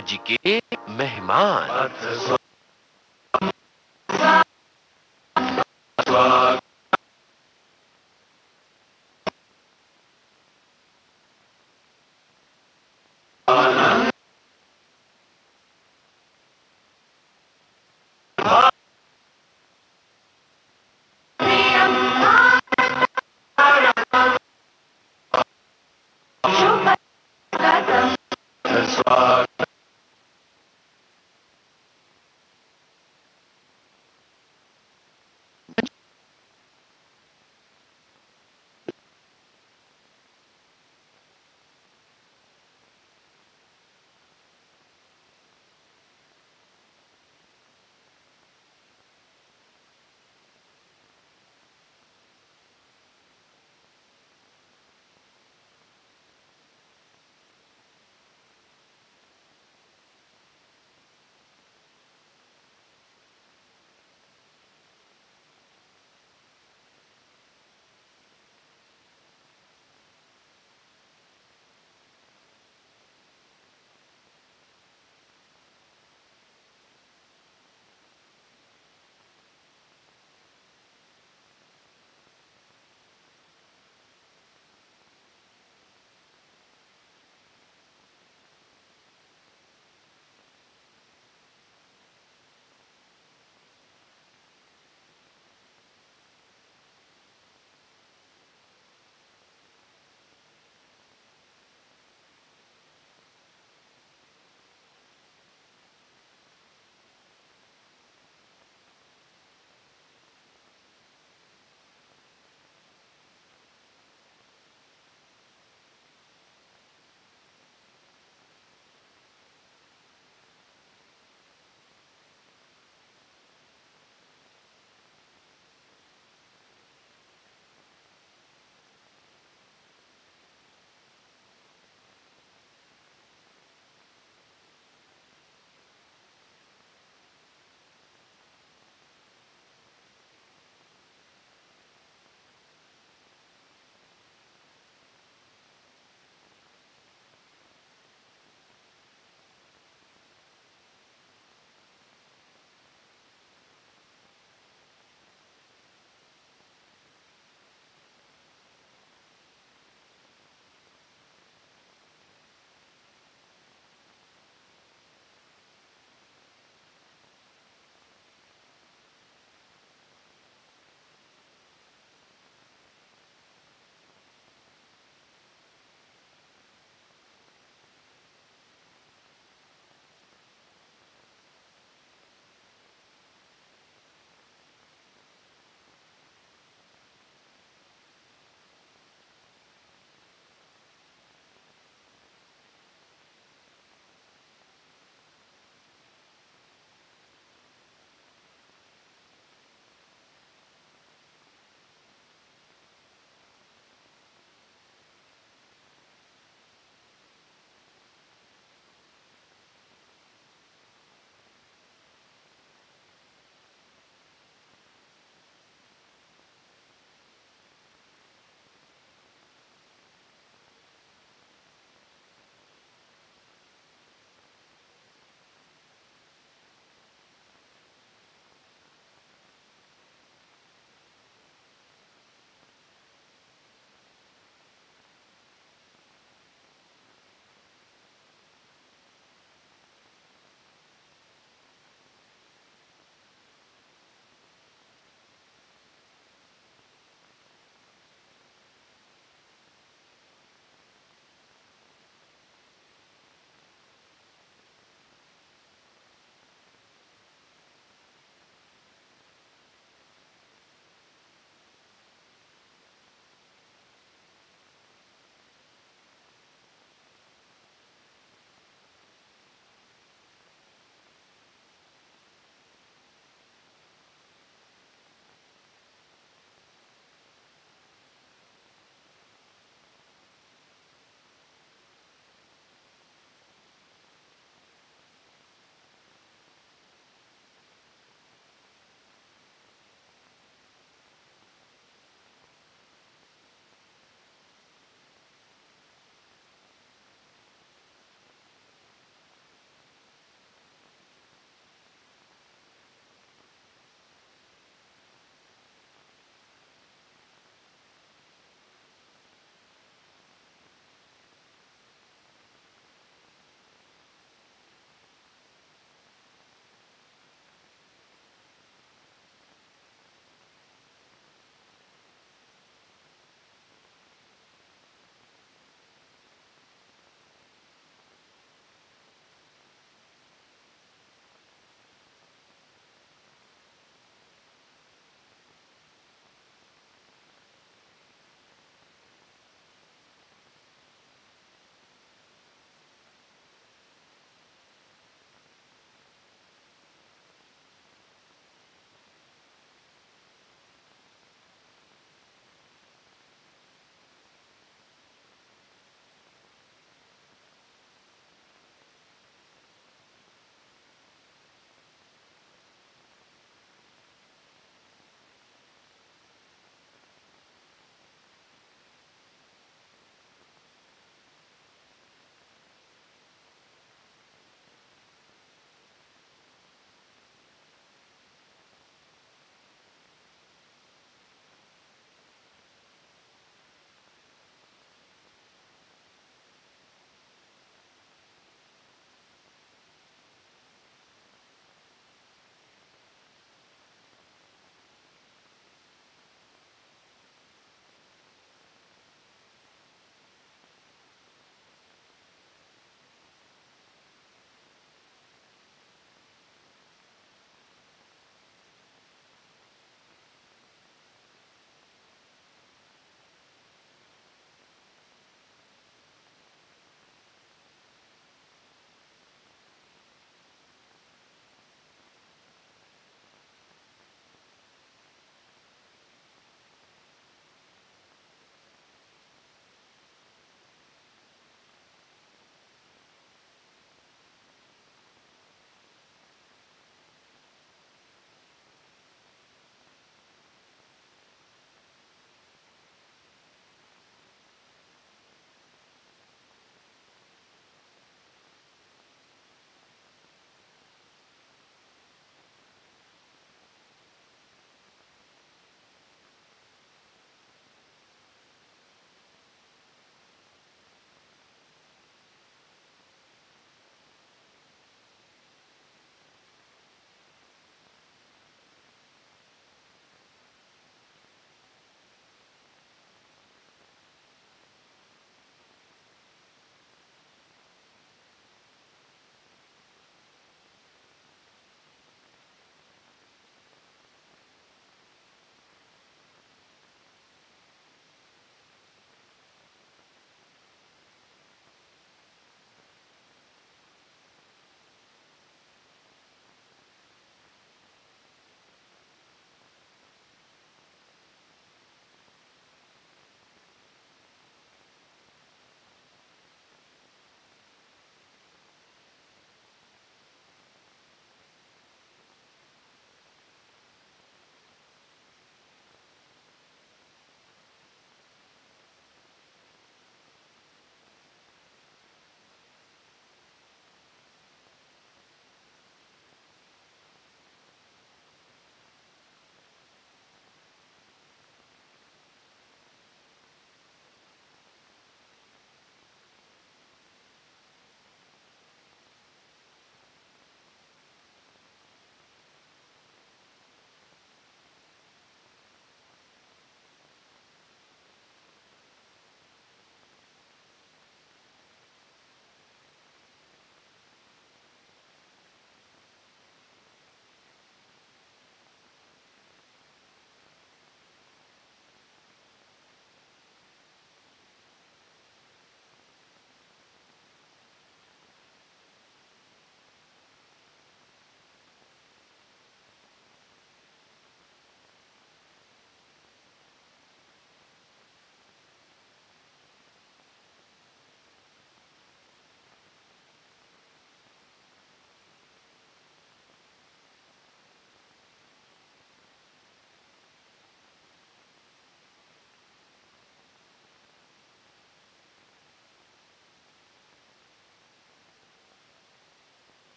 आज के मेहमान।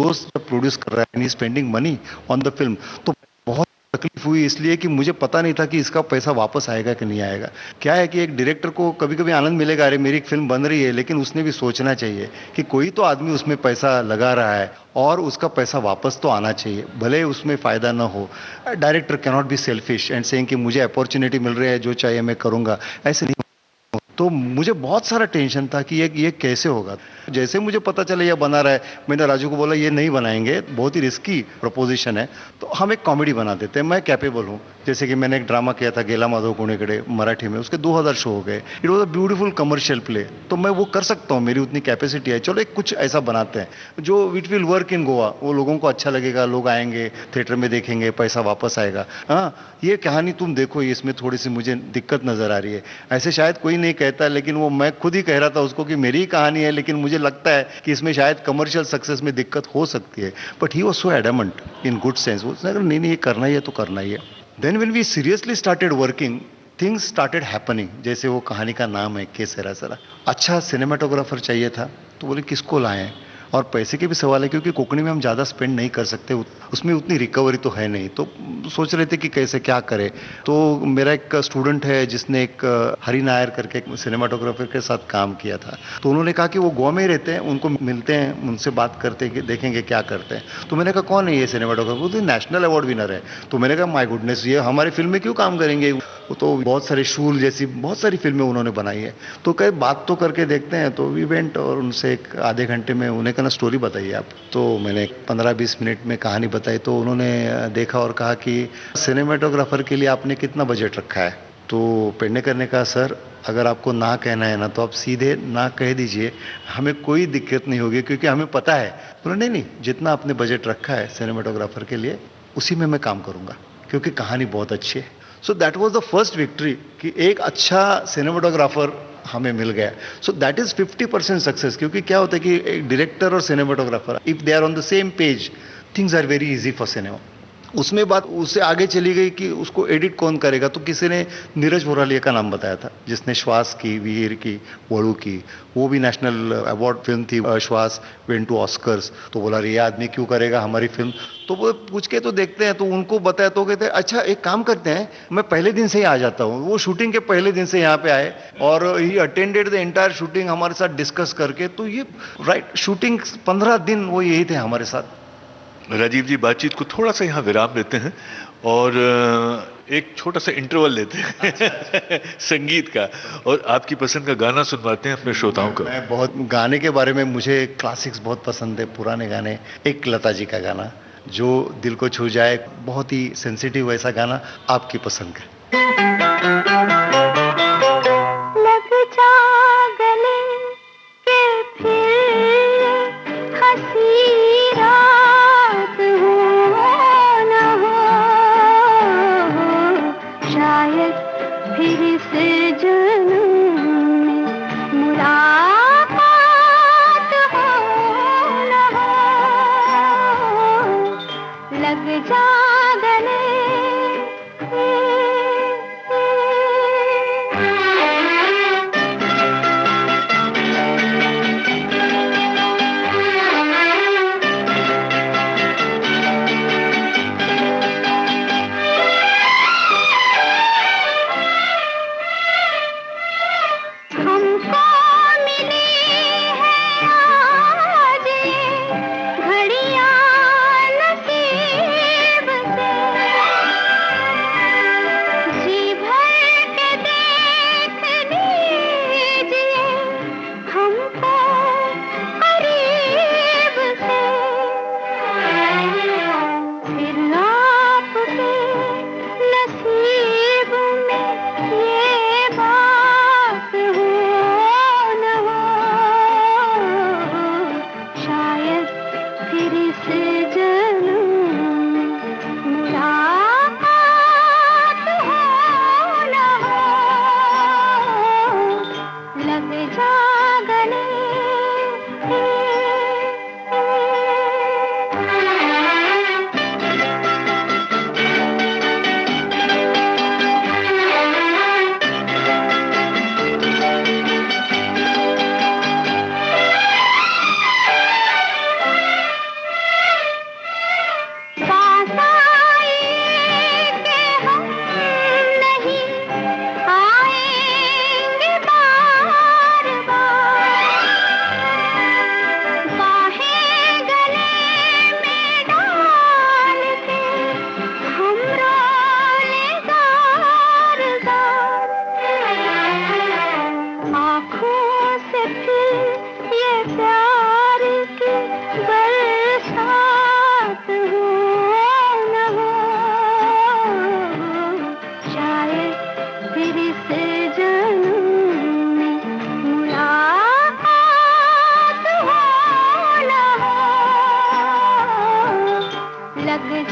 दोस्त प्रोड्यूस कर रहा है, spending money on the film, तो बहुत तकलीफ हुई इसलिए कि मुझे पता नहीं था कि इसका पैसा वापस आएगा कि नहीं आएगा। क्या है कि एक डायरेक्टर को कभी कभी आनंद मिलेगा, अरे मेरी एक फिल्म बन रही है, लेकिन उसने भी सोचना चाहिए कि कोई तो आदमी उसमें पैसा लगा रहा है और उसका पैसा वापस तो आना चाहिए, भले उसमें फायदा ना हो। Director can not be selfish and saying कि मुझे अपॉर्चुनिटी मिल रही है, जो चाहिए मैं करूंगा, ऐसे नहीं। तो मुझे बहुत सारा टेंशन था कि ये कैसे होगा। जैसे मुझे पता चला ये बना रहा है, मैंने राजू को बोला ये नहीं बनाएंगे, बहुत ही रिस्की प्रपोजिशन है, तो हम एक कॉमेडी बना देते हैं, मैं कैपेबल हूँ। जैसे कि मैंने एक ड्रामा किया था गेला माधव कुणेकडे मराठी में, उसके 2000 शो हो गए, it was a beautiful commercial play, तो मैं वो कर सकता हूँ, मेरी उतनी कैपेसिटी है। चलो एक कुछ ऐसा बनाते हैं जो it will work in Goa, वो लोगों को अच्छा लगेगा, लोग आएंगे थिएटर में देखेंगे, पैसा वापस आएगा। हाँ, ये कहानी तुम देखो, इसमें थोड़ी सी मुझे दिक्कत नजर आ रही है। ऐसे शायद कोई नहीं कहता, लेकिन वो मैं खुद ही कह रहा था उसको कि मेरी ही कहानी है, लेकिन मुझे लगता है कि इसमें शायद कमर्शियल सक्सेस में दिक्कत हो सकती है। But he was so adamant in good sense, उसने कहा नहीं नहीं ये करना ही है तो करना ही है। Then when we seriously started working, things started happening. जैसे वो कहानी का नाम है के सरा सरा, अच्छा सिनेमाटोग्राफर चाहिए था, तो बोले किसको लाएं, और पैसे के भी सवाल है क्योंकि कोकणी में हम ज़्यादा स्पेंड नहीं कर सकते, उसमें उतनी रिकवरी तो है नहीं, तो सोच रहे थे कि कैसे क्या करें। तो मेरा एक स्टूडेंट है जिसने एक हरि नायर करके एक सिनेमाटोग्राफर के साथ काम किया था, तो उन्होंने कहा कि वो गोवा में ही रहते हैं, उनको मिलते हैं, उनसे बात करते हैं कि देखेंगे क्या करते हैं। तो मैंने कहा कौन है ये सिनेमाटोग्राफर, वो तो नेशनल अवार्ड विनर है। तो मैंने कहा माय गुडनेस, ये हमारी फिल्म में क्यों काम करेंगे, वो तो बहुत सारे शूल जैसी बहुत सारी फिल्में उन्होंने बनाई है। तो कहे बात तो करके देखते हैं, तो वी वेंट और उनसे एक आधे घंटे में उन्हें कहना स्टोरी बताइए आप। तो मैंने 15-20 मिनट में कहानी बताई, तो उन्होंने देखा और कहा कि सिनेमाटोग्राफर के लिए आपने कितना बजट रखा है। तो पेडनेकर ने कहा सर अगर आपको ना कहना है ना तो आप सीधे ना कह दीजिए, हमें कोई दिक्कत नहीं होगी क्योंकि हमें पता है। बोला नहीं नहीं, जितना आपने बजट रखा है सिनेमाटोग्राफर के लिए उसी में मैं काम करूंगा क्योंकि कहानी बहुत अच्छी है। So that was the first victory कि एक अच्छा सिनेमाटोग्राफर हमें मिल गया। सो दैट इज 50% सक्सेस, क्योंकि क्या होता है कि एक डायरेक्टर और cinematographer if they are on the same page, things are very easy for cinema. उसमें बात उससे आगे चली गई कि उसको एडिट कौन करेगा, तो किसी ने नीरज भोरालिया का नाम बताया था जिसने श्वास की, वीर की, वड़ू की, वो भी नेशनल अवार्ड फिल्म थी श्वास, वेंट टू ऑस्कर्स। तो बोला ये आदमी क्यों करेगा हमारी फिल्म, तो वो पूछ के तो देखते हैं, तो उनको बताया तो कहते हैं अच्छा एक काम करते हैं, मैं पहले दिन से ही आ जाता हूँ। वो शूटिंग के पहले दिन से यहाँ पे आए और he attended the entire shooting हमारे साथ डिस्कस करके। तो ये राइट शूटिंग 15 दिन वो यही थे हमारे साथ। राजीव जी, बातचीत को थोड़ा सा यहाँ विराम देते हैं और एक छोटा सा इंटरवल लेते हैं संगीत का, और आपकी पसंद का गाना सुनवाते हैं अपने श्रोताओं को। मैं बहुत गाने के बारे में, मुझे क्लासिक्स बहुत पसंद है, पुराने गाने। एक लता जी का गाना जो दिल को छू जाए, बहुत ही सेंसिटिव ऐसा गाना, आपकी पसंद का। लग जा गले के फिर हंसी रात हो न हो, शायद फिर से जन्म में मुलाकात हो न हो। लग जा गले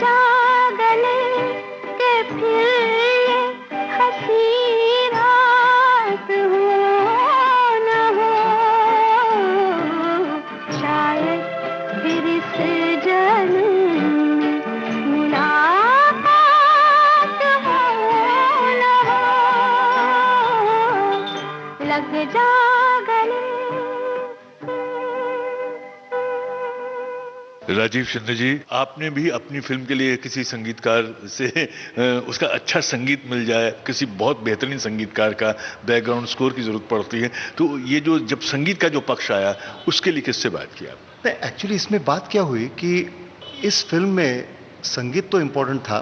जा गले के फिर ये हंसी रात हो न हो, शायद फिर इस जन्म में मुलाकात हो न हो, लग जा गले। राजीव शिंदे जी, आपने भी अपनी फिल्म के लिए किसी संगीतकार से उसका अच्छा संगीत मिल जाए, किसी बहुत बेहतरीन संगीतकार का बैकग्राउंड स्कोर की जरूरत पड़ती है, तो ये जो जब संगीत का जो पक्ष आया उसके लिए किससे बात की आप? एक्चुअली इसमें बात क्या हुई कि इस फिल्म में संगीत तो इम्पोर्टेंट था,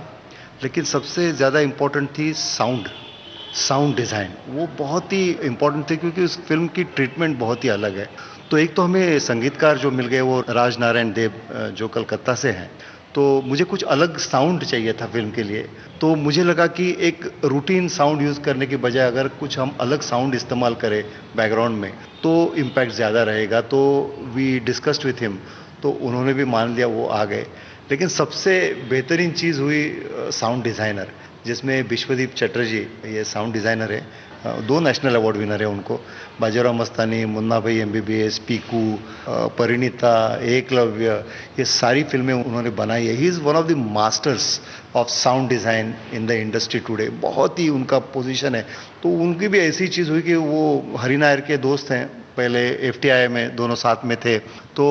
लेकिन सबसे ज़्यादा इम्पोर्टेंट थी साउंड डिज़ाइन। वो बहुत ही इम्पोर्टेंट थे क्योंकि उस फिल्म की ट्रीटमेंट बहुत ही अलग है। तो एक तो हमें संगीतकार जो मिल गए वो राज नारायण देव, जो कलकत्ता से हैं। तो मुझे कुछ अलग साउंड चाहिए था फिल्म के लिए। तो मुझे लगा कि एक रूटीन साउंड यूज़ करने की बजाय अगर कुछ हम अलग साउंड इस्तेमाल करें बैकग्राउंड में तो इम्पैक्ट ज़्यादा रहेगा। तो वी डिस्कस्ड विथ हिम, तो उन्होंने भी मान लिया, वो आ गए। लेकिन सबसे बेहतरीन चीज़ हुई साउंड डिज़ाइनर, जिसमें विश्वदीप चटर्जी ये साउंड डिज़ाइनर है, 2 नेशनल अवार्ड विनर है उनको। बाजीराव मस्तानी, मुन्ना भाई MBBS, पीकू, परिणीता, एकलव्य, ये सारी फिल्में उन्होंने बनाई है। He is one of the masters of sound design in the industry today. बहुत ही उनका पोजीशन है। तो उनकी भी ऐसी चीज़ हुई कि वो हरि नायर के दोस्त हैं, पहले FTI में दोनों साथ में थे। तो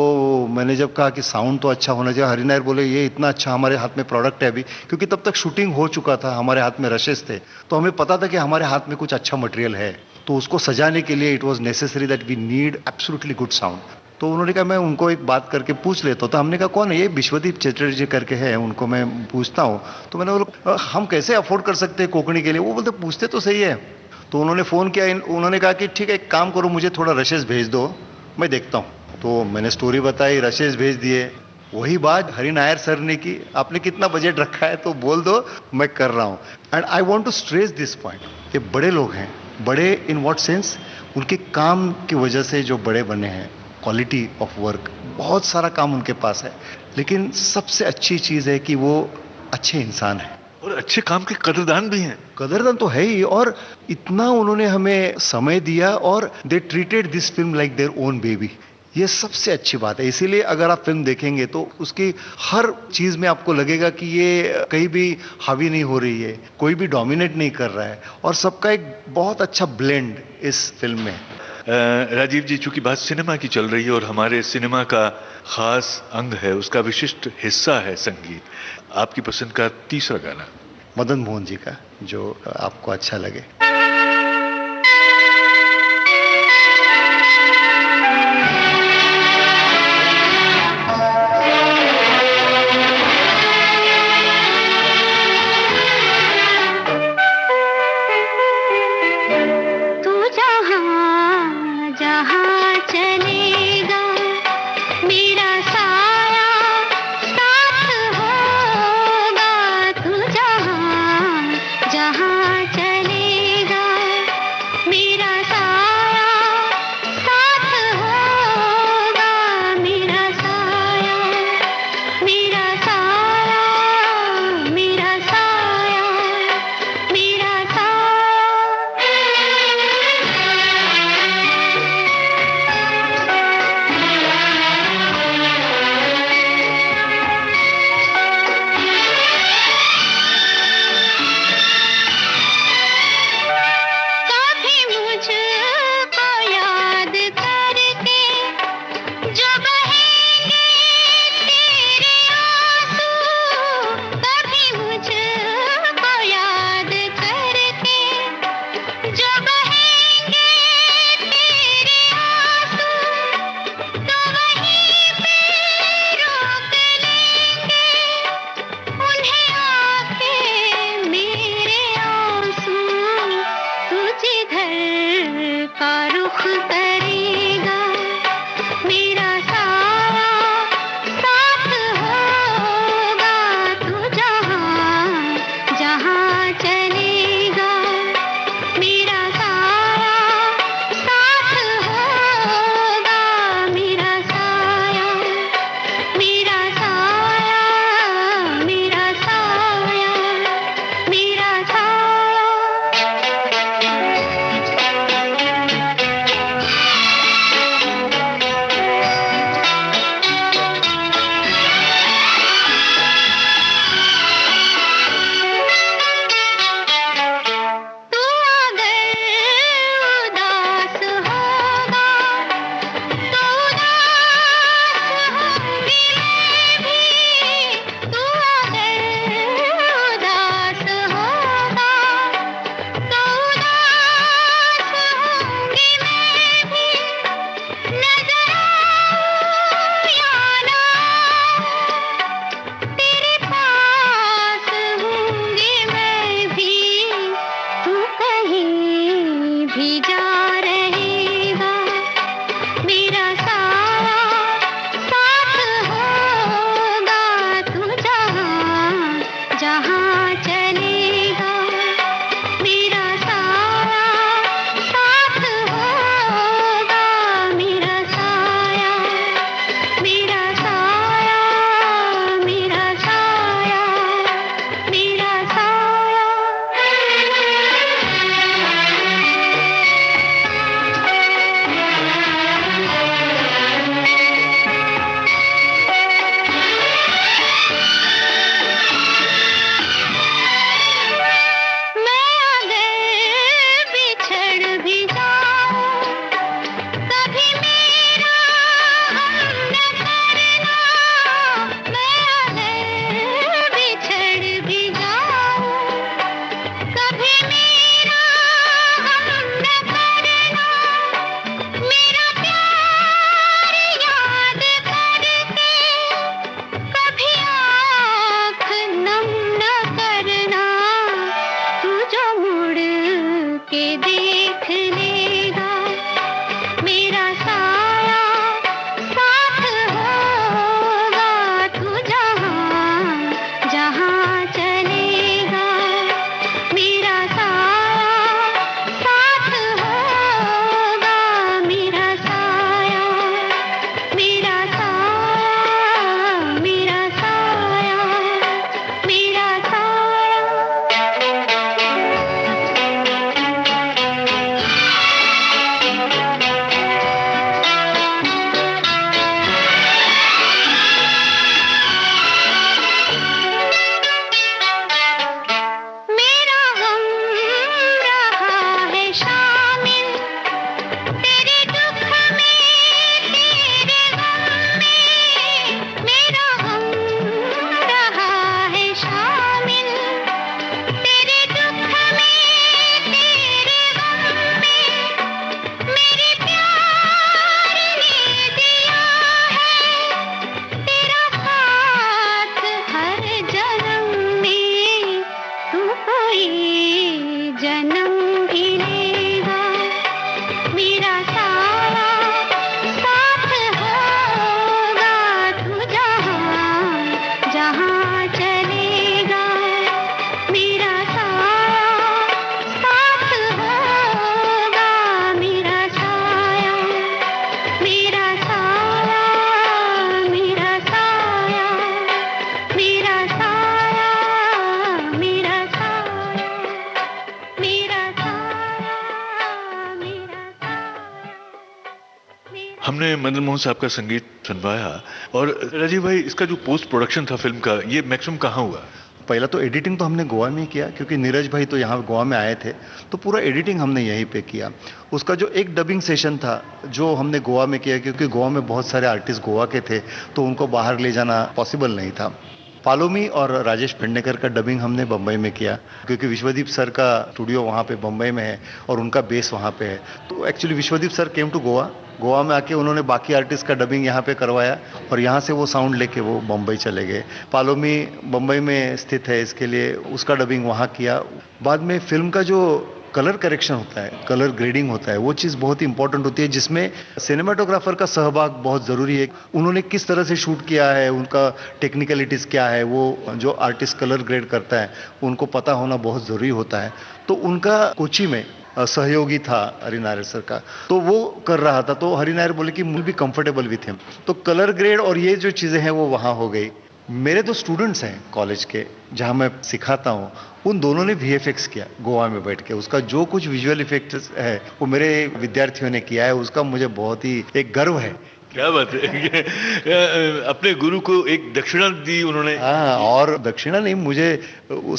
मैंने जब कहा कि साउंड तो अच्छा होना चाहिए, हरि नायर बोले ये इतना अच्छा हमारे हाथ में प्रोडक्ट है अभी, क्योंकि तब तक शूटिंग हो चुका था, हमारे हाथ में रशेस थे, तो हमें पता था कि हमारे हाथ में कुछ अच्छा मटेरियल है। तो उसको सजाने के लिए it was necessary that we need absolutely good sound. तो उन्होंने कहा मैं उनको एक बात करके पूछ लेता हूँ। तो हमने कहा कौन है ये? विश्वदीप चटर्जी करके है, उनको मैं पूछता हूँ। तो मैंने बोला हम कैसे अफोर्ड कर सकते हैं कोकणी के लिए? वो बोलते पूछते तो सही है। तो उन्होंने फ़ोन किया, उन्होंने कहा कि ठीक है एक काम करो, मुझे थोड़ा रशेस भेज दो, मैं देखता हूँ। तो मैंने स्टोरी बताई, रशेस भेज दिए। वही बात हरि नायर सर ने की, आपने कितना बजट रखा है तो बोल दो, मैं कर रहा हूँ। And I want to stress this point कि बड़े लोग हैं, बड़े इन व्हाट सेंस, उनके काम की वजह से जो बड़े बने हैं, क्वालिटी ऑफ वर्क, बहुत सारा काम उनके पास है, लेकिन सबसे अच्छी चीज़ है कि वो अच्छे इंसान हैं और अच्छे काम के कदरदान भी हैं। कदरदान तो है ही, और इतना उन्होंने हमें समय दिया और they treated this film like their own baby. ये सबसे अच्छी बात है। इसीलिए अगर आप फिल्म देखेंगे तो उसकी हर चीज़ में आपको लगेगा कि ये कहीं भी हावी नहीं हो रही है, कोई भी डोमिनेट नहीं कर रहा है, और सबका एक बहुत अच्छा ब्लेंड इस फिल्म में। राजीव जी, चूंकि बात सिनेमा की चल रही है और हमारे सिनेमा का खास अंग है, उसका विशिष्ट हिस्सा है संगीत, आपकी पसंद का तीसरा गाना? मदन मोहन जी का, जो आपको अच्छा लगे। जहाँ चले हमने मदन मोहन साहब का संगीत सुनवाया, और राजीव भाई इसका जो पोस्ट प्रोडक्शन था फिल्म का, ये मैक्सिमम कहाँ हुआ? पहला तो एडिटिंग तो हमने गोवा में ही किया, क्योंकि नीरज भाई तो यहाँ गोवा में आए थे, तो पूरा एडिटिंग हमने यहीं पे किया। उसका जो एक डबिंग सेशन था जो हमने गोवा में किया, क्योंकि गोवा में बहुत सारे आर्टिस्ट गोवा के थे तो उनको बाहर ले जाना पॉसिबल नहीं था। पालोमी और राजेश पेडनेकर का डबिंग हमने बम्बई में किया, क्योंकि विश्वदीप सर का स्टूडियो वहाँ पे बम्बई में है और उनका बेस वहाँ पे है। तो actually Vishwadeep sir came to Goa में आके उन्होंने बाकी आर्टिस्ट का डबिंग यहाँ पे करवाया और यहाँ से वो साउंड लेके वो बम्बई चले गए। पालोमी बम्बई में स्थित है, इसके लिए उसका डबिंग वहाँ किया। बाद में फिल्म का जो कलर करेक्शन होता है, कलर ग्रेडिंग होता है, वो चीज़ बहुत ही इंपॉर्टेंट होती है, जिसमें सिनेमाटोग्राफर का सहभाग बहुत ज़रूरी है। उन्होंने किस तरह से शूट किया है, उनका टेक्निकलिटीज़ क्या है, वो जो आर्टिस्ट कलर ग्रेड करता है उनको पता होना बहुत ज़रूरी होता है। तो उनका कोची में सहयोगी था हरिनायर सर का, तो वो कर रहा था, तो हरिनायर बोले कि मुझे भी कंफर्टेबल विथ हिम, तो कलर ग्रेड और ये जो चीज़ें हैं वो वहाँ हो गई। मेरे तो स्टूडेंट्स हैं कॉलेज के जहाँ मैं सिखाता हूँ, उन दोनों ने VFX किया गोवा में बैठ के। उसका जो कुछ विजुअल इफेक्ट्स है वो मेरे विद्यार्थियों ने किया है, उसका मुझे बहुत ही एक गर्व है। क्या बात है। अपने गुरु को एक दक्षिणा दी उन्होंने। हाँ, और दक्षिणा नहीं, मुझे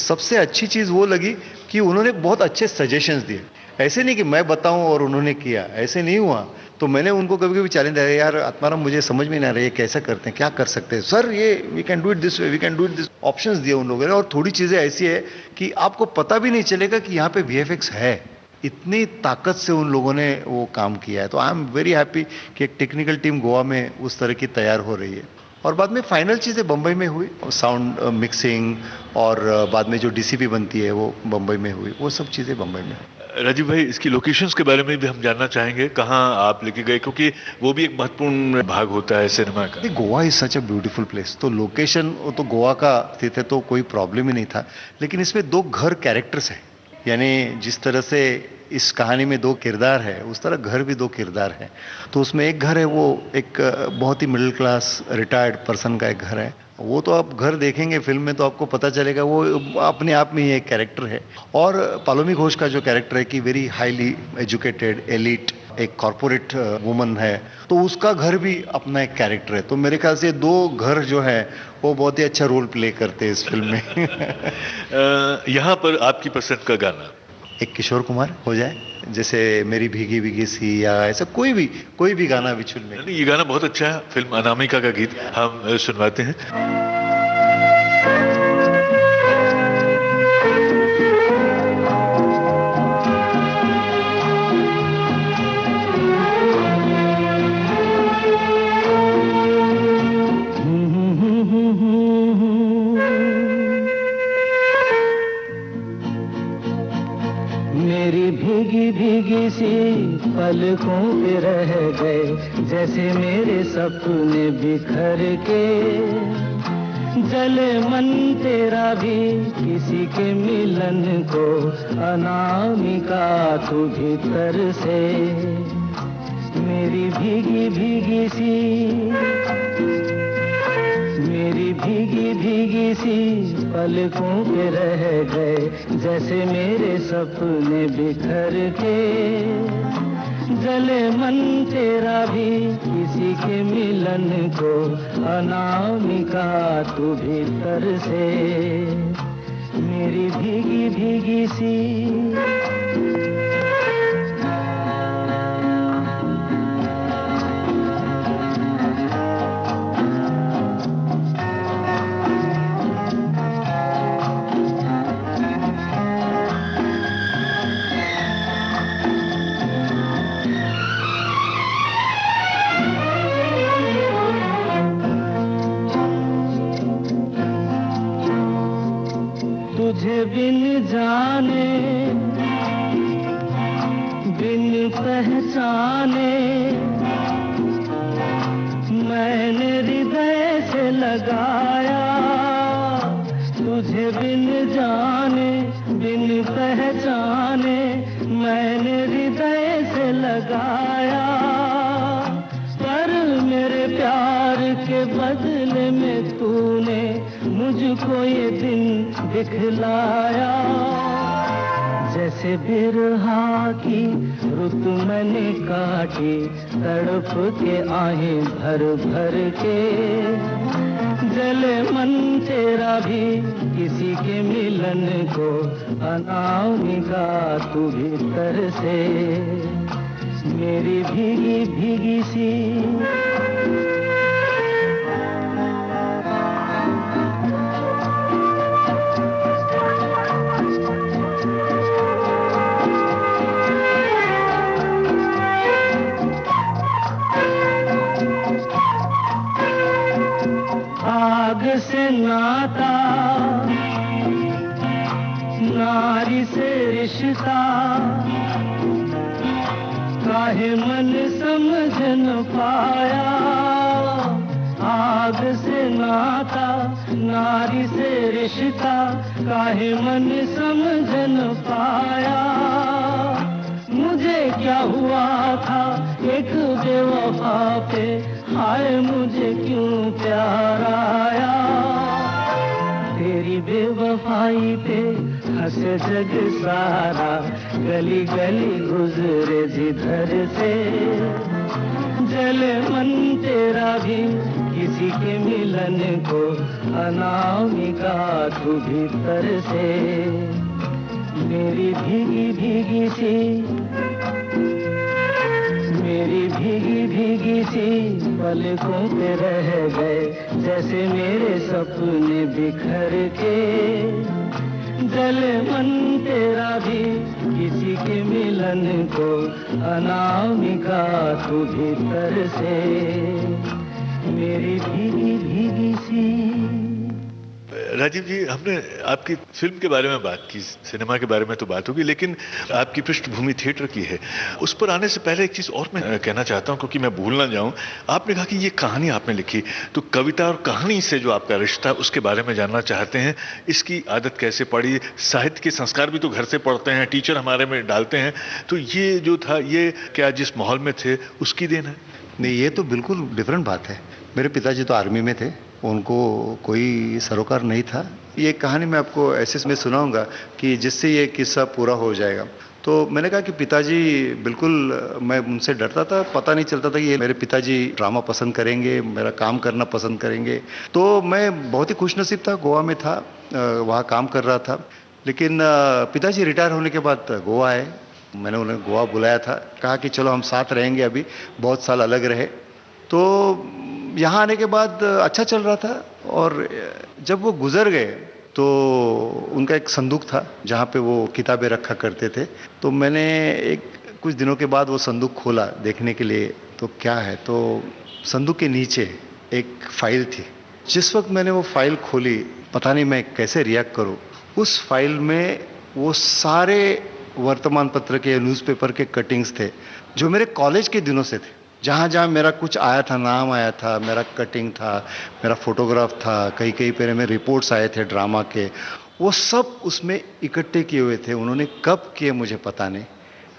सबसे अच्छी चीज़ वो लगी कि उन्होंने बहुत अच्छे सजेशंस दिए। ऐसे नहीं कि मैं बताऊं और उन्होंने किया, ऐसे नहीं हुआ। तो मैंने उनको कभी कभी चैलेंज दिया, यार आत्माराम मुझे समझ में नहीं आ रहा है कैसा करते हैं, क्या कर सकते हैं सर, ये we can do it this way, we can do it this, options दिए उन लोगों ने। और थोड़ी चीज़ें ऐसी है कि आपको पता भी नहीं चलेगा कि यहाँ पे VFX है, इतनी ताकत से उन लोगों ने वो काम किया है। तो आई एम वेरी हैप्पी कि एक टेक्निकल टीम गोवा में उस तरह की तैयार हो रही है। और बाद में फाइनल चीज़ें बम्बई में हुई, साउंड मिक्सिंग और बाद में जो DCP बनती है वो बम्बई में हुई, वो सब चीज़ें बम्बई में। राजीव भाई इसकी लोकेशंस के बारे में भी हम जानना चाहेंगे, कहाँ आप लेके गए, क्योंकि वो भी एक महत्वपूर्ण भाग होता है सिनेमा का। Goa is such a beautiful place, तो लोकेशन तो गोवा का स्थित है तो कोई प्रॉब्लम ही नहीं था। लेकिन इसमें 2 घर कैरेक्टर्स हैं, यानी जिस तरह से इस कहानी में 2 किरदार है, उस तरह घर भी 2 किरदार है। तो उसमें एक घर है वो एक बहुत ही मिडिल क्लास रिटायर्ड पर्सन का एक घर है, वो तो आप घर देखेंगे फिल्म में तो आपको पता चलेगा, वो अपने आप में ही एक कैरेक्टर है। और पालोमी घोष का जो कैरेक्टर है कि वेरी हाईली एजुकेटेड एलिट एक कॉरपोरेट वुमन है, तो उसका घर भी अपना एक कैरेक्टर है। तो मेरे ख्याल से 2 घर जो है वो बहुत ही अच्छा रोल प्ले करते हैं इस फिल्म में। यहाँ पर आपकी पसंद का गाना एक किशोर कुमार हो जाए, जैसे मेरी भीगी भीगी सी, या ऐसा कोई भी गाना विचुल में। ये गाना बहुत अच्छा है, फिल्म अनामिका का गीत हम सुनवाते हैं। मेरी भीगी भीगी सी पलकों पे रह गए, जैसे मेरे सपने बिखर के, जले मन तेरा भी किसी के मिलन को, अनामिका तू भीतर से। मेरी भीगी भीगी सी, मेरी भीगी भीगी सी पलकों पे रह गए, जैसे मेरे सपने बिखर के, जले मन तेरा भी किसी के मिलन को, अनामिका तू भीतर से। मेरी भीगी भीगी सी। तुझे बिन जाने बिन पहचाने, मैंने हृदय से लगाया, तुझे बिन जाने बिन पहचाने, मैंने हृदय से लगाया, पर मेरे प्यार के बदले में तूने मुझको ये दिन दिखलाया। जैसे बिरहा की रुत मैंने काटी, तड़प के आहें भर भर के। जले मन तेरा भी किसी के मिलन को, अनामिका तू भीतर से मेरी भीगी भीगी सी। आग से नाता, नारी से रिश्ता, काहे मन समझ न पाया। आग से नाता, नारी से रिश्ता, काहे मन समझ न पाया। मुझे क्या हुआ था एक बेवफा पे, हाय मुझे क्यों प्यार आया। तेरी बेवफाई पे हंसे जग सारा, गली गली गुजरे जिधर से। जले मन तेरा भी किसी के मिलन को, अनामिका तू भीतर से मेरी भीगी भीगी सी, मेरी भीगी भीगी सी पलकों पे रह गए, जैसे मेरे सपने बिखर के। जले मन तेरा भी किसी के मिलन को, अनामिका तू भीतर से मेरी भीगी भीगी सी। राजीव जी, हमने आपकी फिल्म के बारे में बात की, सिनेमा के बारे में तो बात होगी, लेकिन आपकी पृष्ठभूमि थिएटर की है। उस पर आने से पहले एक चीज़ और मैं कहना चाहता हूं, क्योंकि मैं भूल ना जाऊं। आपने कहा कि ये कहानी आपने लिखी, तो कविता और कहानी से जो आपका रिश्ता, उसके बारे में जानना चाहते हैं। इसकी आदत कैसे पड़ी? साहित्य के संस्कार भी तो घर से पढ़ते हैं, टीचर हमारे में डालते हैं, तो ये जो था, ये क्या जिस माहौल में थे उसकी देन है? नहीं, ये तो बिल्कुल डिफरेंट बात है। मेरे पिताजी तो आर्मी में थे, उनको कोई सरोकार नहीं था। ये कहानी मैं आपको ऐसे में सुनाऊंगा कि जिससे ये किस्सा पूरा हो जाएगा। तो मैंने कहा कि पिताजी बिल्कुल, मैं उनसे डरता था, पता नहीं चलता था कि ये मेरे पिताजी ड्रामा पसंद करेंगे, मेरा काम करना पसंद करेंगे। तो मैं बहुत ही खुशनसीब था, गोवा में था, वहाँ काम कर रहा था। लेकिन पिताजी रिटायर होने के बाद गोवा आए, मैंने उन्हें गोवा बुलाया था, कहा कि चलो हम साथ रहेंगे, अभी बहुत साल अलग रहे। तो यहाँ आने के बाद अच्छा चल रहा था, और जब वो गुजर गए तो उनका एक संदूक था जहाँ पे वो किताबें रखा करते थे। तो मैंने कुछ दिनों के बाद वो संदूक खोला देखने के लिए, तो क्या है, तो संदूक के नीचे एक फाइल थी। जिस वक्त मैंने वो फाइल खोली, पता नहीं मैं कैसे रिएक्ट करूँ। उस फाइल में वो सारे वर्तमान पत्र के, न्यूज़पेपर के कटिंग्स थे जो मेरे कॉलेज के दिनों से थे। जहाँ जहाँ मेरा कुछ आया था, नाम आया था, मेरा कटिंग था, मेरा फोटोग्राफ था, कहीं कहीं पे मेरे रिपोर्ट्स आए थे ड्रामा के, वो सब उसमें इकट्ठे किए हुए थे। उन्होंने कब किए मुझे पता नहीं।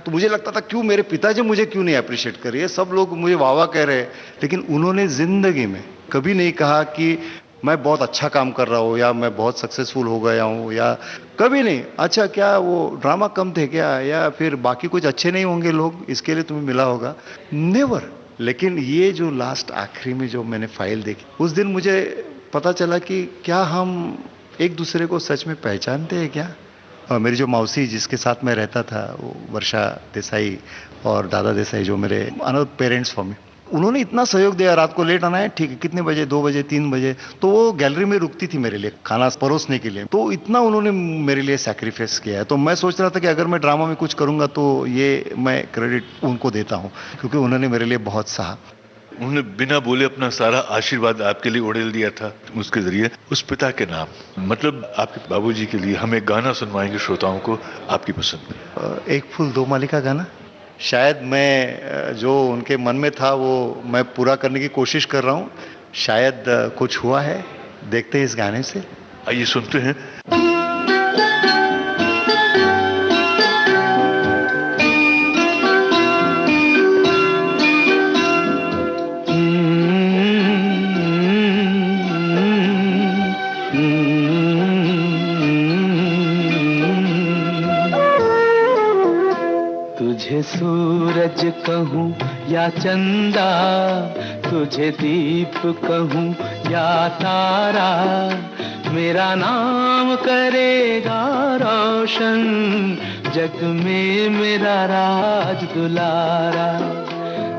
तो मुझे लगता था क्यों मेरे पिताजी मुझे क्यों नहीं अप्रिशिएट कर रहे हैं, सब लोग मुझे वाह वाह कह रहे हैं, लेकिन उन्होंने ज़िंदगी में कभी नहीं कहा कि मैं बहुत अच्छा काम कर रहा हूँ या मैं बहुत सक्सेसफुल हो गया हूँ, या कभी नहीं। अच्छा, क्या वो ड्रामा कम थे क्या, या फिर बाकी कुछ अच्छे नहीं होंगे लोग, इसके लिए तुम्हें मिला होगा, नेवर। लेकिन ये जो लास्ट आखिरी में जो मैंने फाइल देखी, उस दिन मुझे पता चला कि क्या हम एक दूसरे को सच में पहचानते हैं क्या। और मेरी जो मौसी जिसके साथ मैं रहता था, वो वर्षा देसाई और दादा देसाई, जो मेरे अनदर पेरेंट्स फॉर मी, उन्होंने इतना सहयोग दिया। रात को लेट आना है, ठीक है, कितने बजे, 2 बजे, 3 बजे, तो वो गैलरी में रुकती थी मेरे लिए खाना परोसने के लिए। तो इतना उन्होंने मेरे लिए सैक्रिफाइस किया है। तो मैं सोच रहा था कि अगर मैं ड्रामा में कुछ करूंगा तो ये मैं क्रेडिट उनको देता हूँ, क्योंकि उन्होंने मेरे लिए बहुत सहा। उन्होंने बिना बोले अपना सारा आशीर्वाद आपके लिए उड़ेल दिया था उसके जरिए। उस पिता के नाम, मतलब आपके बाबूजी के लिए हम एक गाना सुनवाएंगे श्रोताओं को, आपकी पसंद। एक फूल दो माली का गाना। शायद मैं जो उनके मन में था वो मैं पूरा करने की कोशिश कर रहा हूँ। शायद कुछ हुआ है, देखते हैं इस गाने से। आइए सुनते हैं। सूरज कहूँ या चंदा, तुझे दीप कहूँ या तारा, मेरा नाम करेगा रोशन, जग में मेरा राज दुलारा।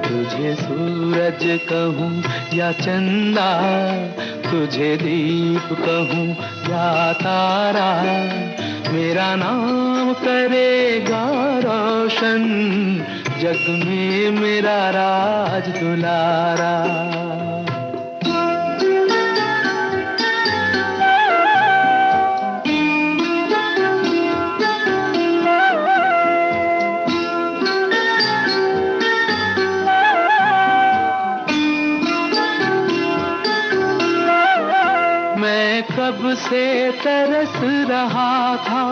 तुझे सूरज कहूँ या चंदा, तुझे दीप कहूँ या तारा, मेरा नाम करेगा रोशन, जग में मेरा राज दुलारा। कब से तरस रहा था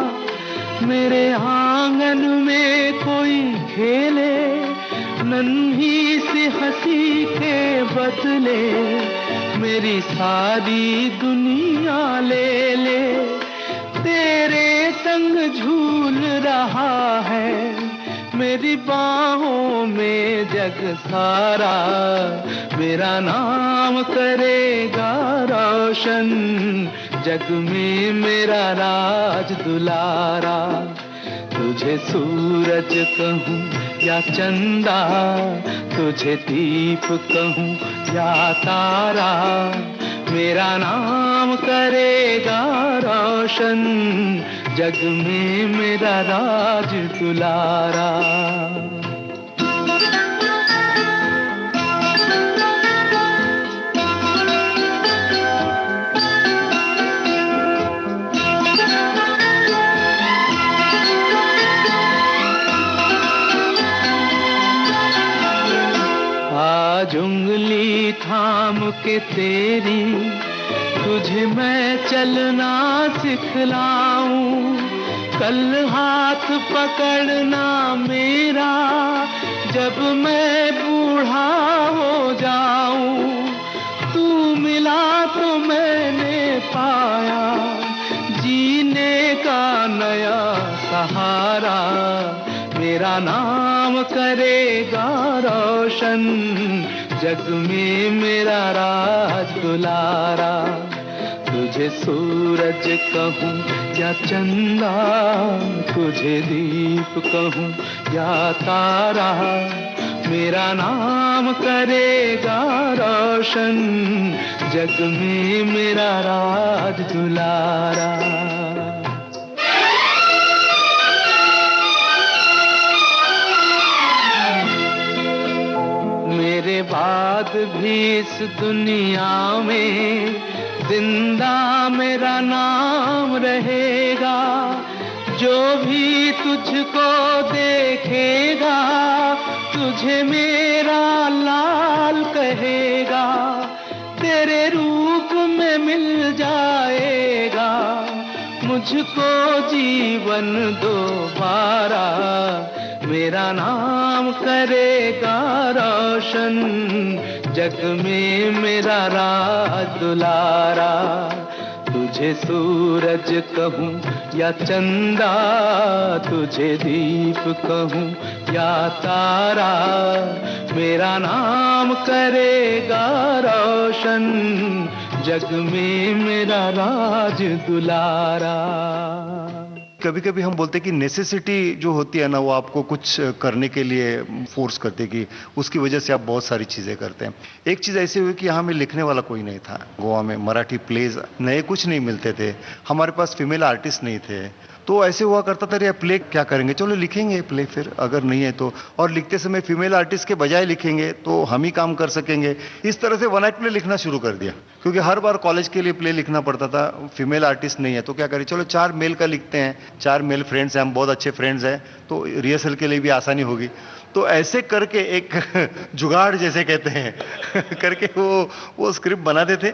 मेरे आंगन में कोई खेले, नन्ही सी हंसी के बदले मेरी सारी दुनिया ले ले। तेरे संग झूल रहा है मेरी बाहों में जग सारा, मेरा नाम करेगा रोशन, जग में मेरा राज दुलारा। तुझे सूरज कहूँ या चंदा, तुझे दीप कहूँ या तारा, मेरा नाम करेगा रोशन, जग में मेरा राज दुलारा। आज उंगली थाम के तेरी तुझे मैं चलना सिखलाऊं, कल हाथ पकड़ना मेरा जब मैं बूढ़ा हो जाऊं। तू मिला तो मैंने पाया जीने का नया सहारा, मेरा नाम करेगा रोशन, जग में मेरा राज दुलारा। तुझे सूरज कहूँ या चंदा, तुझे दीप कहूँ या तारा, मेरा नाम करेगा रोशन, जग में मेरा राज दुलारा। मेरे बाद भी इस दुनिया में जिंदा मेरा नाम रहेगा, जो भी तुझको देखेगा तुझे मेरा लाल कहेगा, तेरे रूप में मिल जाएगा मुझको जीवन दोबारा, मेरा नाम करेगा रोशन, जग में मेरा राज दुलारा। तुझे सूरज कहूँ या चंदा, तुझे दीप कहूँ या तारा, मेरा नाम करेगा रोशन, जग में मेरा राज दुलारा। कभी कभी हम बोलते हैं कि नेसेसिटी जो होती है ना, वो आपको कुछ करने के लिए फोर्स करती है कि उसकी वजह से आप बहुत सारी चीज़ें करते हैं। एक चीज़ ऐसी हुई कि यहाँ में लिखने वाला कोई नहीं था गोवा में, मराठी प्लेज नए कुछ नहीं मिलते थे, हमारे पास फीमेल आर्टिस्ट नहीं थे, तो ऐसे हुआ करता था यार प्ले क्या करेंगे, चलो लिखेंगे प्ले फिर अगर नहीं है तो, और लिखते समय फीमेल आर्टिस्ट के बजाय लिखेंगे तो हम ही काम कर सकेंगे। इस तरह से वन नाइट प्ले लिखना शुरू कर दिया, क्योंकि हर बार कॉलेज के लिए प्ले लिखना पड़ता था, फीमेल आर्टिस्ट नहीं है तो क्या करें, चलो 4 मेल का लिखते हैं, 4 मेल फ्रेंड्स हैं, हम बहुत अच्छे फ्रेंड्स हैं तो रिहर्सल के लिए भी आसानी होगी। तो ऐसे करके एक जुगाड़ जैसे कहते हैं करके वो स्क्रिप्ट बनाते थे।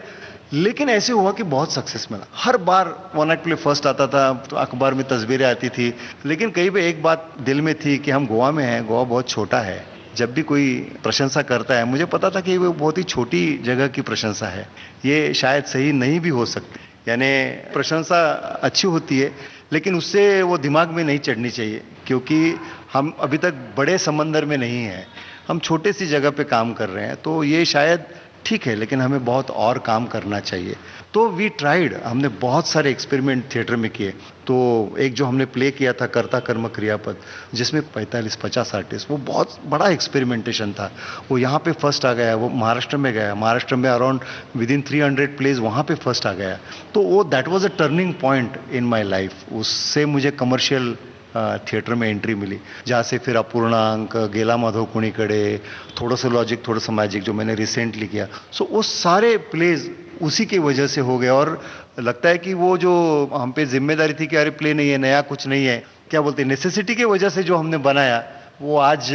लेकिन ऐसे हुआ कि बहुत सक्सेस मिला, हर बार वन नाइट प्ले फर्स्ट आता था, तो अखबार में तस्वीरें आती थी। लेकिन कहीं पे एक बात दिल में थी कि हम गोवा में हैं, गोवा बहुत छोटा है, जब भी कोई प्रशंसा करता है मुझे पता था कि वो बहुत ही छोटी जगह की प्रशंसा है, ये शायद सही नहीं भी हो सकती, यानी प्रशंसा अच्छी होती है लेकिन उससे वो दिमाग में नहीं चढ़नी चाहिए, क्योंकि हम अभी तक बड़े समंदर में नहीं हैं, हम छोटे सी जगह पे काम कर रहे हैं। तो ये शायद ठीक है, लेकिन हमें बहुत और काम करना चाहिए। तो वी ट्राइड, हमने बहुत सारे एक्सपेरिमेंट थिएटर में किए। तो एक जो हमने प्ले किया था कर्ता कर्म क्रियापद, जिसमें 45-50 आर्टिस्ट, वो बहुत बड़ा एक्सपेरिमेंटेशन था। वो यहाँ पे फर्स्ट आ गया, वो महाराष्ट्र में गया, महाराष्ट्र में अराउंड विदिन 300 प्लेज वहाँ पे फर्स्ट आ गया। तो वो that was a turning point in my life. उससे मुझे कमर्शियल थिएटर में एंट्री मिली, जहाँ से फिर अपूर्णांक, गेला माधव कुणीकडे, थोडंसं लॉजिक थोडंसं मॅजिक जो मैंने रिसेंटली किया, सो वो सारे प्लेज उसी की वजह से हो गए। और लगता है कि वो जो हम पे जिम्मेदारी थी कि अरे प्ले नहीं है, नया कुछ नहीं है, क्या बोलते हैं, नेसेसिटी की वजह से जो हमने बनाया वो आज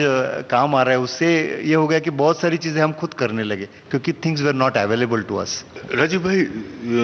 काम आ रहा है। उससे ये हो गया कि बहुत सारी चीज़ें हम खुद करने लगे, क्योंकि things were not available to us. Rajiv भाई,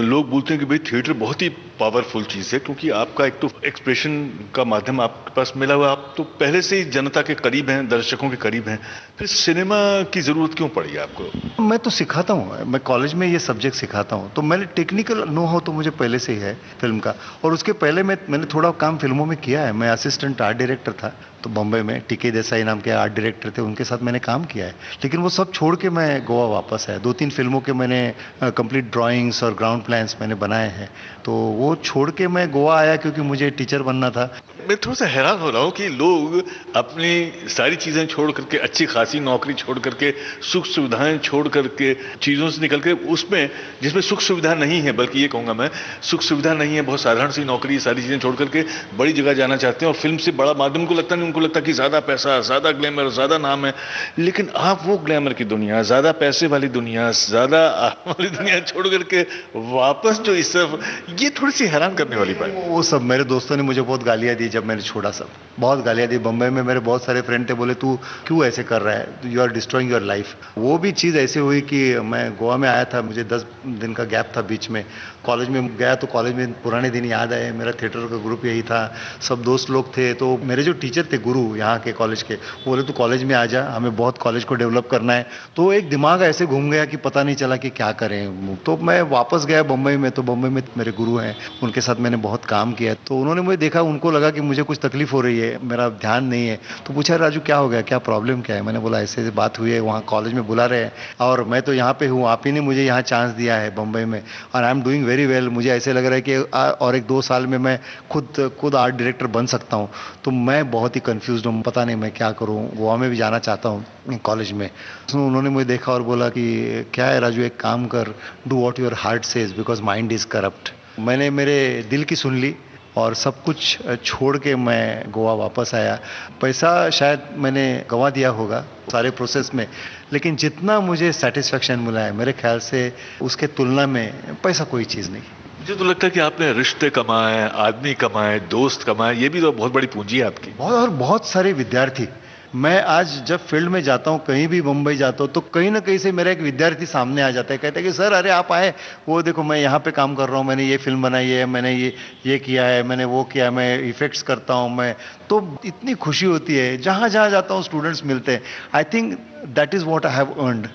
लोग बोलते हैं कि भाई थिएटर बहुत ही पावरफुल चीज़ है, क्योंकि आपका एक तो एक्सप्रेशन का माध्यम आपके पास मिला हुआ, आप तो पहले से ही जनता के करीब हैं, दर्शकों के करीब हैं, फिर सिनेमा की ज़रूरत क्यों पड़ी आपको? मैं तो सिखाता हूँ, मैं कॉलेज में ये सब्जेक्ट सिखाता हूँ, तो मैंने टेक्निकल नो हाउ तो मुझे पहले से ही है फिल्म का। और उसके पहले मैंने थोड़ा काम फिल्मों में किया है। मैं असिस्टेंट आर्ट डायरेक्टर था तो बम्बई में, टीके देसाई नाम के आर्ट डायरेक्टर थे, उनके साथ मैंने काम किया है। लेकिन वो सब छोड़ के मैं गोवा वापस आया। 2-3 फिल्मों के मैंने कंप्लीट ड्राइंग्स और ग्राउंड प्लान्स मैंने बनाए हैं। तो वो छोड़ के मैं गोवा आया क्योंकि मुझे टीचर बनना था। मैं थोड़ा सा हैरान हो रहा हूँ कि लोग अपनी सारी चीज़ें छोड़ करके, अच्छी खासी नौकरी छोड़ करके, सुख सुविधाएं छोड़ करके, चीज़ों से निकल के उसमें जिसमें सुख सुविधा नहीं है, बल्कि ये कहूँगा मैं, सुख सुविधा नहीं है, बहुत साधारण सी नौकरी, सारी चीज़ें छोड़ करके बड़ी जगह जाना चाहते हैं। और फिल्म से बड़ा माध्यम उनको लगता नहीं, उनको लगता कि ज़्यादा पैसा, ज़्यादा ग्लैमर, ज़्यादा नाम है। लेकिन आप वो ग्लैमर की दुनिया, ज़्यादा पैसे वाली दुनिया, ज़्यादा वाली दुनिया छोड़ करके वापस जो इस तरफ, ये थोड़ी सी हैरान करने वाली बात। वो सब मेरे दोस्तों ने मुझे बहुत गालियाँ दी जब मैंने छोड़ा सब, बहुत गालियाँ दी। बम्बई में मेरे बहुत सारे फ्रेंड थे, बोले तू क्यों ऐसे कर रहा है, you are destroying your life. वो भी चीज़ ऐसे हुई कि मैं गोवा में आया था, मुझे 10 दिन का गैप था बीच में। कॉलेज में गया तो कॉलेज में पुराने दिन याद आए, मेरा थिएटर का ग्रुप यही था, सब दोस्त लोग थे। तो मेरे जो टीचर थे गुरु यहाँ के कॉलेज के, वो बोले तू कॉलेज में आ जा, हमें बहुत कॉलेज को डेवलप करना है। तो एक दिमाग ऐसे घूम गया कि पता नहीं चला कि क्या करें। तो मैं वापस गया बम्बई में, तो बम्बई में मेरे गुरु हैं, उनके साथ मैंने बहुत काम किया। तो उन्होंने मुझे देखा, उनको लगा कि मुझे कुछ तकलीफ हो रही है, मेरा ध्यान नहीं है। तो पूछा राजू क्या हो गया, क्या प्रॉब्लम क्या है। मैंने बोला ऐसे ऐसे बात हुई है, वहाँ कॉलेज में बुला रहे हैं और मैं तो यहाँ पे हूँ, आप ही ने मुझे यहाँ चांस दिया है बम्बई में और I am doing very well. मुझे ऐसे लग रहा है कि और 1-2 साल में मैं खुद आर्ट डायरेक्टर बन सकता हूँ। तो मैं बहुत ही कन्फ्यूज हूँ, पता नहीं मैं क्या करूँ। गोवा में भी जाना चाहता हूँ कॉलेज में। तो उन्होंने मुझे देखा और बोला कि क्या है राजू, एक काम कर, do what your heart says because mind is corrupt. मैंने मेरे दिल की सुन ली और सब कुछ छोड़ के मैं गोवा वापस आया। पैसा शायद मैंने गंवा दिया होगा सारे प्रोसेस में, लेकिन जितना मुझे सेटिस्फेक्शन मिला है मेरे ख्याल से उसके तुलना में पैसा कोई चीज़ नहीं। मुझे तो लगता है कि आपने रिश्ते कमाए, आदमी कमाए, दोस्त कमाए, ये भी तो बहुत बड़ी पूंजी है आपकी। और बहुत सारे विद्यार्थी। मैं आज जब फील्ड में जाता हूँ, कहीं भी मुंबई जाता हूँ, तो कहीं ना कहीं से मेरा एक विद्यार्थी सामने आ जाता है, कहता है कि सर अरे आप आए, वो देखो मैं यहाँ पे काम कर रहा हूँ, मैंने ये फिल्म बनाई है, मैंने ये किया है, मैंने वो किया, मैं इफेक्ट्स करता हूँ मैं। तो इतनी खुशी होती है, जहाँ जहाँ जाता हूँ स्टूडेंट्स मिलते हैं। I think that is what I have earned.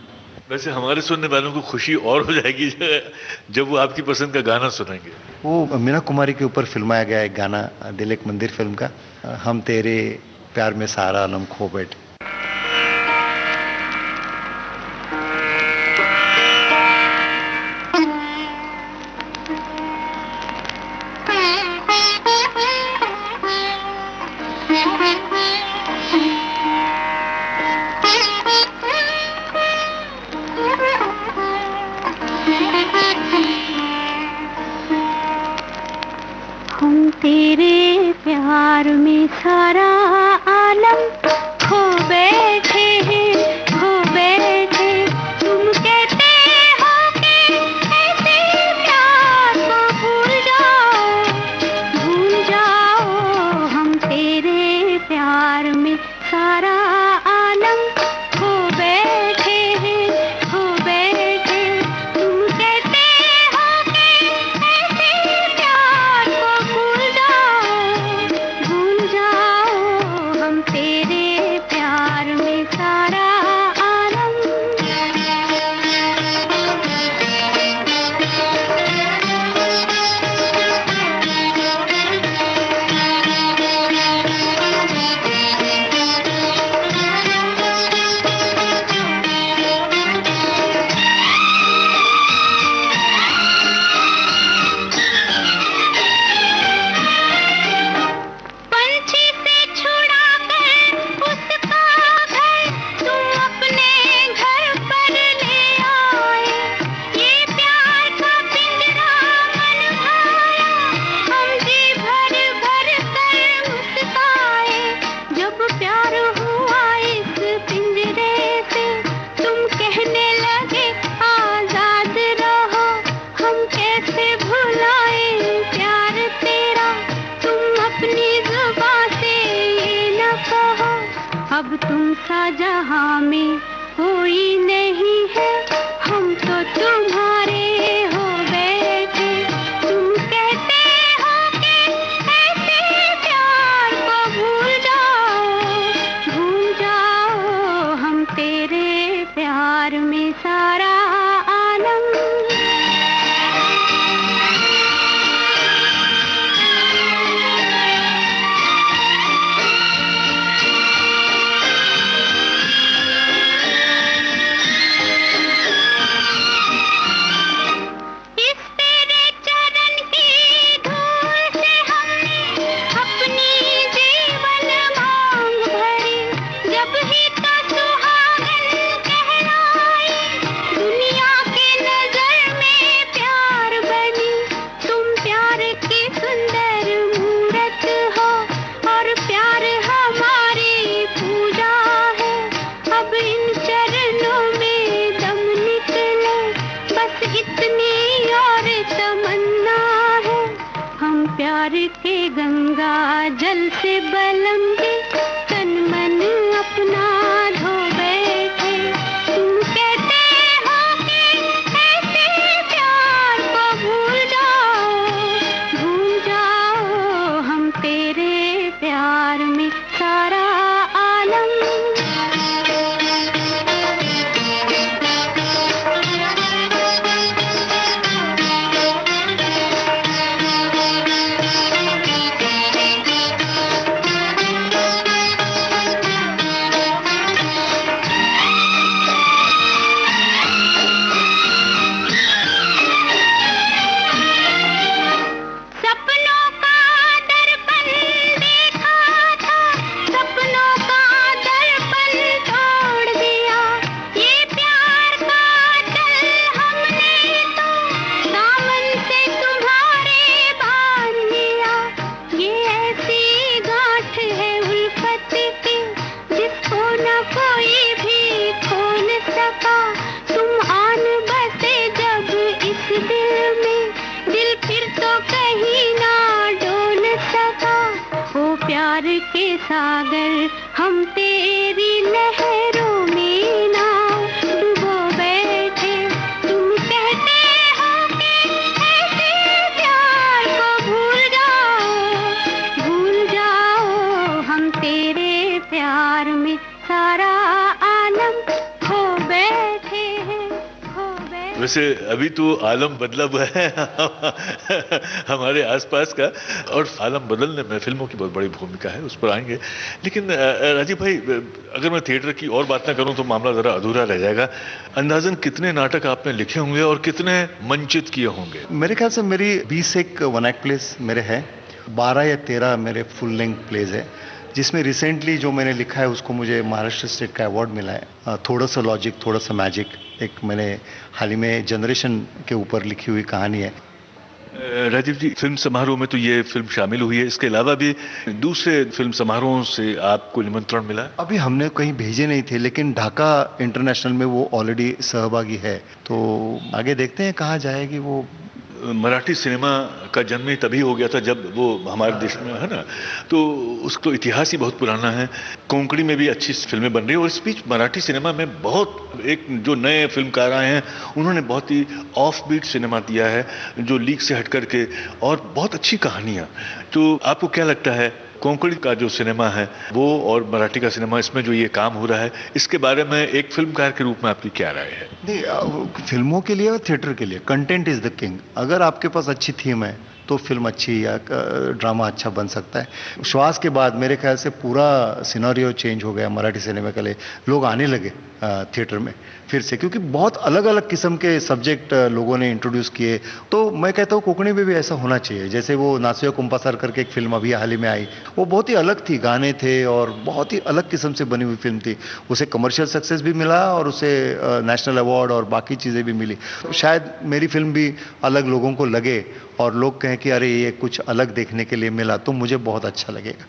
वैसे हमारे सुनने वालों को खुशी और हो जाएगी जब वो आपकी पसंद का गाना सुनेंगे। वो मीना कुमारी के ऊपर फिल्माया गया एक गाना, दिल एक मंदिर फिल्म का, हम तेरे प्यार में सारा आलम खो बैठे। हम तेरे प्यार में सारा आलम खो बैठे हैं, खो बैठे। तुम कहते हो कि ऐसे प्यार को भूल जाओ। हम तेरे प्यार में सारा आलम खो बैठे हैं, खो बैठे। तुम कहते हो कि ऐसे प्यार को भूल जाओ। हम तेरे अब तुम सा जहां में कोई नहीं है, हम तो तुम्हारे हो बैठे। तुम कहते हो कि ऐसे प्यार को भूल जाओ, हम तेरे प्यार में सारा आलम। प्यार के गंगा जल से बलम के तन मन अपना धो बैठे। तुम कहते हो कि ऐसे प्यार को भूल जाओ, हम तेरे प्यार में सारा आलम। प्यार के सागर हम तेरी लहरों में ना डूबो बैठे। तुम कहते हो कि ऐसे प्यार को भूल जाओ, हम तेरे प्यार में सारा आलम खो बैठे हैं, खो बैठे। वैसे अभी तो आलम बदला हुआ है हमारे आसपास का, और आलम बदलने में फिल्मों की बहुत बड़ी भूमिका है, उस पर आएंगे। लेकिन राजीव भाई, अगर मैं थिएटर की और बात ना करूं तो मामला ज़रा अधूरा रह जाएगा। अंदाजन कितने नाटक आपने लिखे होंगे और कितने मंचित किए होंगे? मेरे ख्याल से मेरी 20 एक वन एक्ट प्लेस मेरे हैं, 12 या 13 मेरे फुल लेंथ प्लेज है, जिसमें रिसेंटली जो मैंने लिखा है उसको मुझे महाराष्ट्र स्टेट का अवार्ड मिला है। थोड़ा सा लॉजिक थोड़ा सा मैजिक, एक मैंने हाल ही में जनरेशन के ऊपर लिखी हुई कहानी है। राजीव जी, फिल्म समारोह में तो ये फिल्म शामिल हुई है, इसके अलावा भी दूसरे फिल्म समारोहों से आपको निमंत्रण मिला? अभी हमने कहीं भेजे नहीं थे, लेकिन ढाका इंटरनेशनल में वो ऑलरेडी सहभागी है, तो आगे देखते हैं कहाँ जाएगी वो। मराठी सिनेमा का जन्म ही तभी हो गया था जब वो हमारे देश में है ना, तो उसका इतिहास ही बहुत पुराना है। कोंकणी में भी अच्छी फिल्में बन रही है, और इस बीच मराठी सिनेमा में बहुत एक जो नए फिल्मकार आए हैं उन्होंने बहुत ही ऑफ बीट सिनेमा दिया है, जो लीक से हट करके, और बहुत अच्छी कहानियाँ। तो आपको क्या लगता है, कोंकणी का जो सिनेमा है वो और मराठी का सिनेमा, इसमें जो ये काम हो रहा है, इसके बारे में एक फिल्मकार के रूप में आपकी क्या राय है? नहीं, फिल्मों के लिए और थिएटर के लिए कंटेंट इज द किंग। अगर आपके पास अच्छी थीम है तो फिल्म अच्छी या ड्रामा अच्छा बन सकता है। श्वास के बाद मेरे ख्याल से पूरा सिनेरियो चेंज हो गया मराठी सिनेमा के लिए, लोग आने लगे थिएटर में फिर से, क्योंकि बहुत अलग अलग किस्म के सब्जेक्ट लोगों ने इंट्रोड्यूस किए। तो मैं कहता हूँ कोंकणी में भी ऐसा होना चाहिए। जैसे वो नासियो कुंपासर करके एक फिल्म अभी हाल ही में आई, वो बहुत ही अलग थी, गाने थे और बहुत ही अलग किस्म से बनी हुई फिल्म थी। उसे कमर्शियल सक्सेस भी मिला और उसे नेशनल अवार्ड और बाकी चीज़ें भी मिली। तो शायद मेरी फिल्म भी अलग लोगों को लगे और लोग कहें कि अरे ये कुछ अलग देखने के लिए मिला, तो मुझे बहुत अच्छा लगेगा।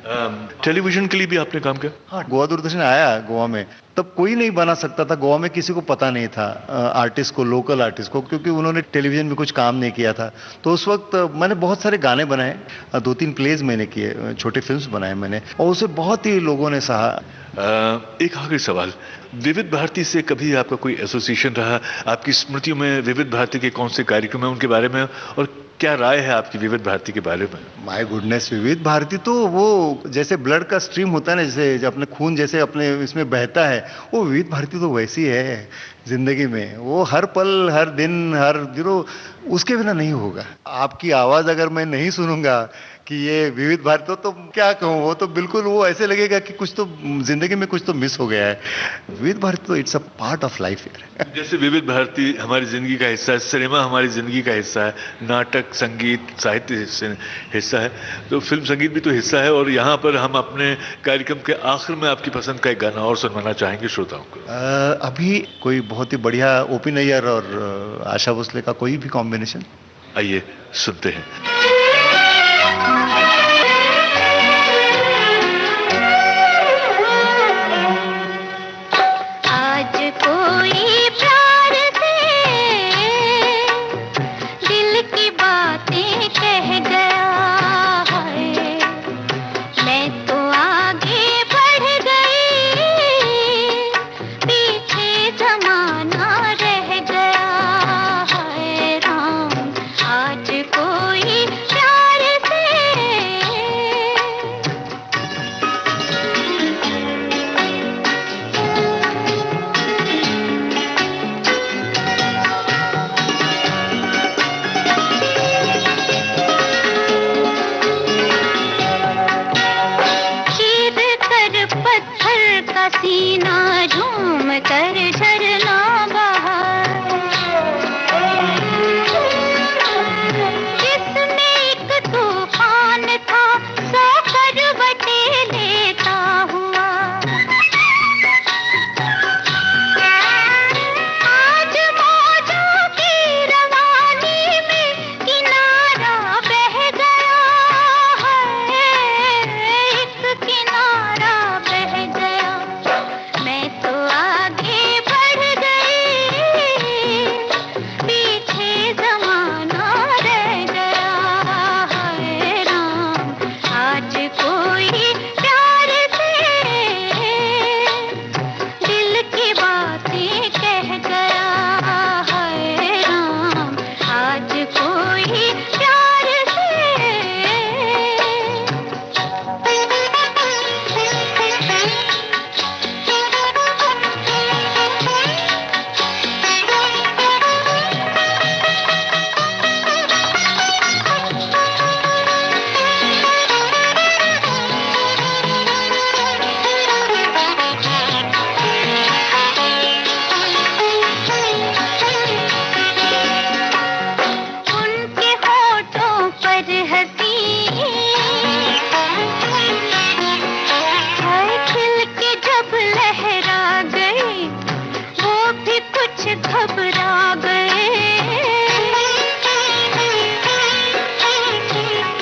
टेलीविजन के लिए भी आपने काम किया? हाँ, गोवा दूरदर्शन आया गोवा में, तब कोई नहीं बना सकता था गोवा में, किसी को पता नहीं था आर्टिस्ट को, लोकल आर्टिस्ट को, क्योंकि उन्होंने टेलीविजन में कुछ काम नहीं किया था। तो उस वक्त मैंने बहुत सारे गाने बनाए, 2-3 प्लेज मैंने किए, छोटे फिल्म्स बनाए मैंने, और उसे बहुत ही लोगों ने सहा। एक आखिरी सवाल, विविध भारती से कभी आपका कोई एसोसिएशन रहा? आपकी स्मृतियों में विविध भारती के कौन से कार्यक्रम हैं, उनके बारे में, और क्या राय है आपकी विविध भारती के बारे में? माय गुडनेस, विविध भारती तो वो जैसे ब्लड का स्ट्रीम होता है ना, जैसे अपने खून जैसे अपने इसमें बहता है, वो विविध भारती तो वैसी है जिंदगी में। वो हर पल, हर दिन, हर दिनों उसके बिना नहीं होगा। आपकी आवाज़ अगर मैं नहीं सुनूंगा कि ये विविध भारती, तो क्या कहूँ, वो तो बिल्कुल वो ऐसे लगेगा कि कुछ तो जिंदगी में कुछ तो मिस हो गया है। विविध भारती तो it's a part of life यार। जैसे विविध भारती हमारी जिंदगी का हिस्सा है, सिनेमा हमारी जिंदगी का हिस्सा है, नाटक, संगीत, साहित्य हिस्सा है, तो फिल्म संगीत भी तो हिस्सा है। और यहाँ पर हम अपने कार्यक्रम के आखिर में आपकी पसंद का एक गाना और सुनवाना चाहेंगे श्रोताओं को। अभी कोई बहुत ही बढ़िया ओपी नैयर और आशा भोसले का कोई भी कॉम्बिनेशन, आइए सुनते हैं। आज कोई प्यार से दिल की बातें कह गया है, मैं तो आगे बढ़ गई, पीछे जमाना रह गया है राम। आज कोई प्यार से चीर कर पत्थर का सीना, झूम कर झरना बहा, जिसमें एक तूफान था, सौ करवटें लेता हुआ। आज मौजों की रवानी में किनारा बह गया है, एक किनारा बह गया, मैं तो आगे बढ़ गई, पीछे जमाना रह गया है राम। आज कोई प्यार से दिल की बातें कह गया है राम। आज कोई प्यार से उनके होठों पर हंसी हाय खिल के जब लहरा गई, वो भी कुछ घबरा गए,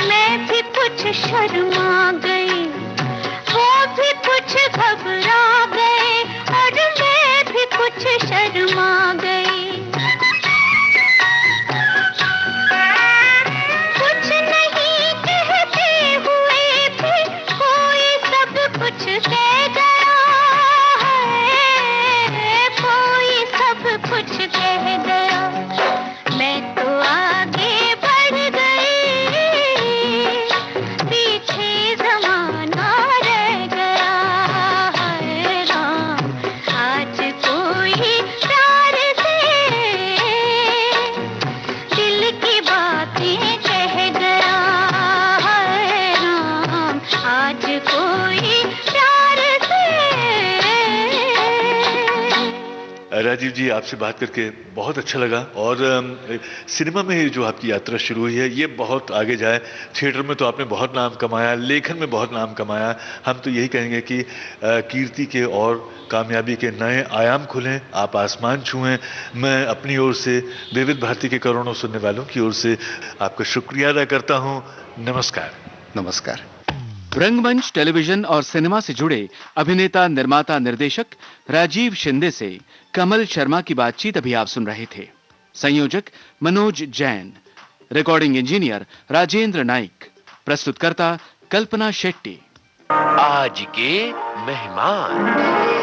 मैं भी कुछ शर्मा गई, वो भी कुछ घबरा गए, और मैं भी कुछ शर्मा गई। कुछ नहीं कहते हुए भी कोई सब कुछ कह गया है, कोई सब कुछ कह गया, मैं तो आगे बढ़ गई, पीछे जमाना रह गया है राम। आज कोई प्यार से दिल की बातें कह गया है राम। आज कोई प्यार से। राजीव जी, आपसे बात करके बहुत अच्छा लगा, और सिनेमा में ये जो आपकी यात्रा शुरू हुई है ये बहुत आगे जाए। थिएटर में तो आपने बहुत नाम कमाया, लेखन में बहुत नाम कमाया। हम तो यही कहेंगे कि कीर्ति के और कामयाबी के नए आयाम खुलें, आप आसमान छुएं। मैं अपनी ओर से, विविध भारती के करोड़ों सुनने वालों की ओर से आपका शुक्रिया अदा करता हूँ। नमस्कार। नमस्कार। रंगमंच, टेलीविजन और सिनेमा से जुड़े अभिनेता, निर्माता, निर्देशक राजीव शिंदे से कमल शर्मा की बातचीत अभी आप सुन रहे थे। संयोजक मनोज जैन, रिकॉर्डिंग इंजीनियर राजेंद्र नाइक, प्रस्तुतकर्ता कल्पना शेट्टी। आज के मेहमान।